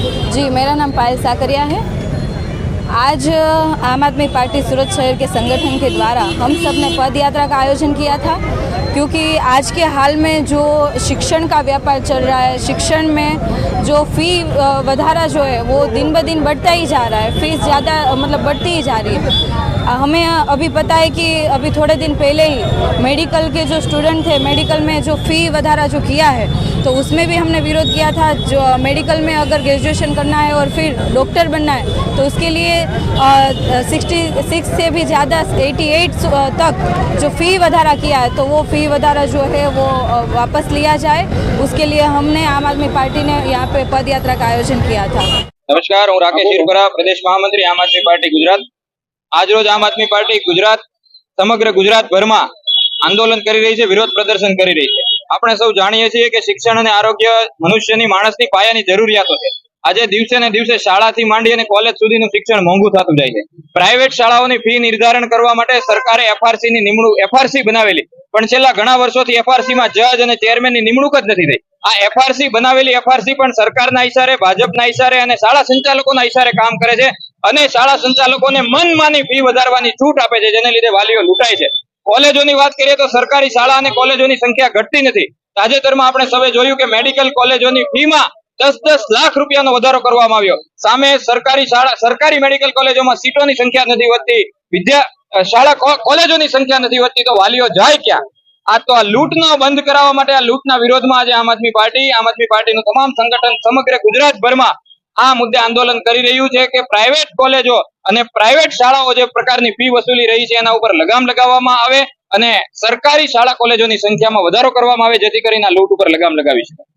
जी, मेरा नाम पायल साकरिया है। आज आम आदमी पार्टी सूरत शहर के संगठन के द्वारा हम सब ने पद यात्रा का आयोजन किया था, क्योंकि आज के हाल में जो शिक्षण का व्यापार चल रहा है, शिक्षण में जो फ़ी वधारा जो है वो दिन ब दिन बढ़ता ही जा रहा है, फीस ज़्यादा मतलब बढ़ती ही जा रही है। हमें अभी पता है कि अभी थोड़े दिन पहले ही मेडिकल के जो स्टूडेंट थे, मेडिकल में जो फ़ी वधारा जो किया है, तो उसमें भी हमने विरोध किया था। जो मेडिकल में अगर ग्रेजुएशन करना है और फिर डॉक्टर बनना है तो उसके लिए 66 से भी ज़्यादा 88 तक जो फ़ी वधारा किया है, तो वो फ़ी वधारा जो है वो वापस लिया जाए। उसके लिए हमने आम आदमी पार्टी ने यहाँ पे पद यात्रा का आयोजन किया था। नमस्कार, हूँ राकेश हिरपरा, प्रदेश महामंत्री आम आदमी पार्टी गुजरात। आज रोज आम आदमी पार्टी गुजरात समग्र गुजरातभर में आंदोलन કરી રહી છે, વિરોધ પ્રદર્શન કરી રહી છે। આપણે સૌ જાણીએ છીએ કે શિક્ષણ અને આરોગ્ય મનુષ્યની માણસની પાયાની જરૂરિયાતો છે। આજે દિવસે ને દિવસે શાળાથી માંડી અને કોલેજ સુધીનું શિક્ષણ મોંઘું થતું જાય છે। પ્રાઇવેટ શાળાઓની ફી નિર્ધારણ કરવા માટે સરકારે એફઆરસી ની નિમણૂક એફઆરસી બનાવેલી, પણ છેલ્લા ઘણા વર્ષોથી એફઆરસી માં જજ અને ચેરમેનની નિમણૂક જ નથી થઈ। આ એફઆરસી બનાવેલી એફઆરસી પણ સરકારના ઇશારે, ભાજપના ઇશારે અને શાળા સંચાલકોના ઇશારે કામ કરે છે અને શાળા સંચાલકોને મનમાની ફી વધારવાની છૂટ આપે છે, જેને લીધે વાલીઓ લૂંટાય છે। કોલેજોની વાત કરીએ તો સરકારી શાળા અને કોલેજોની સંખ્યા ઘટતી નથી। તાજેતરમાં આપણે સૌએ જોયું કે મેડિકલ કોલેજોની ફીમાં 10-10 લાખ રૂપિયાનો વધારો કરવામાં આવ્યો। સામે સરકારી મેડિકલ કોલેજોમાં સીટોની સંખ્યા નથી વધતી, શાળા કોલેજોની સંખ્યા નથી વધતી, તો વાલીઓ જાય ક્યાં? આ લૂંટનો બંધ કરાવવા માટે, આ લૂંટના વિરોધમાં આજે આમ આદમી પાર્ટીનું તમામ સંગઠન સમગ્ર ગુજરાતભરમાં આ મુદ્દે આંદોલન કરી રહ્યું છે કે પ્રાઇવેટ કોલેજો અને પ્રાઇવેટ શાળાઓ જે પ્રકારની ફી વસૂલી રહી છે એના ઉપર લગામ લગાવવામાં આવે અને સરકારી શાળા કોલેજોની સંખ્યામાં વધારો કરવામાં આવે, જેથી કરીને આ લૂંટ ઉપર લગામ લગાવી શકાય।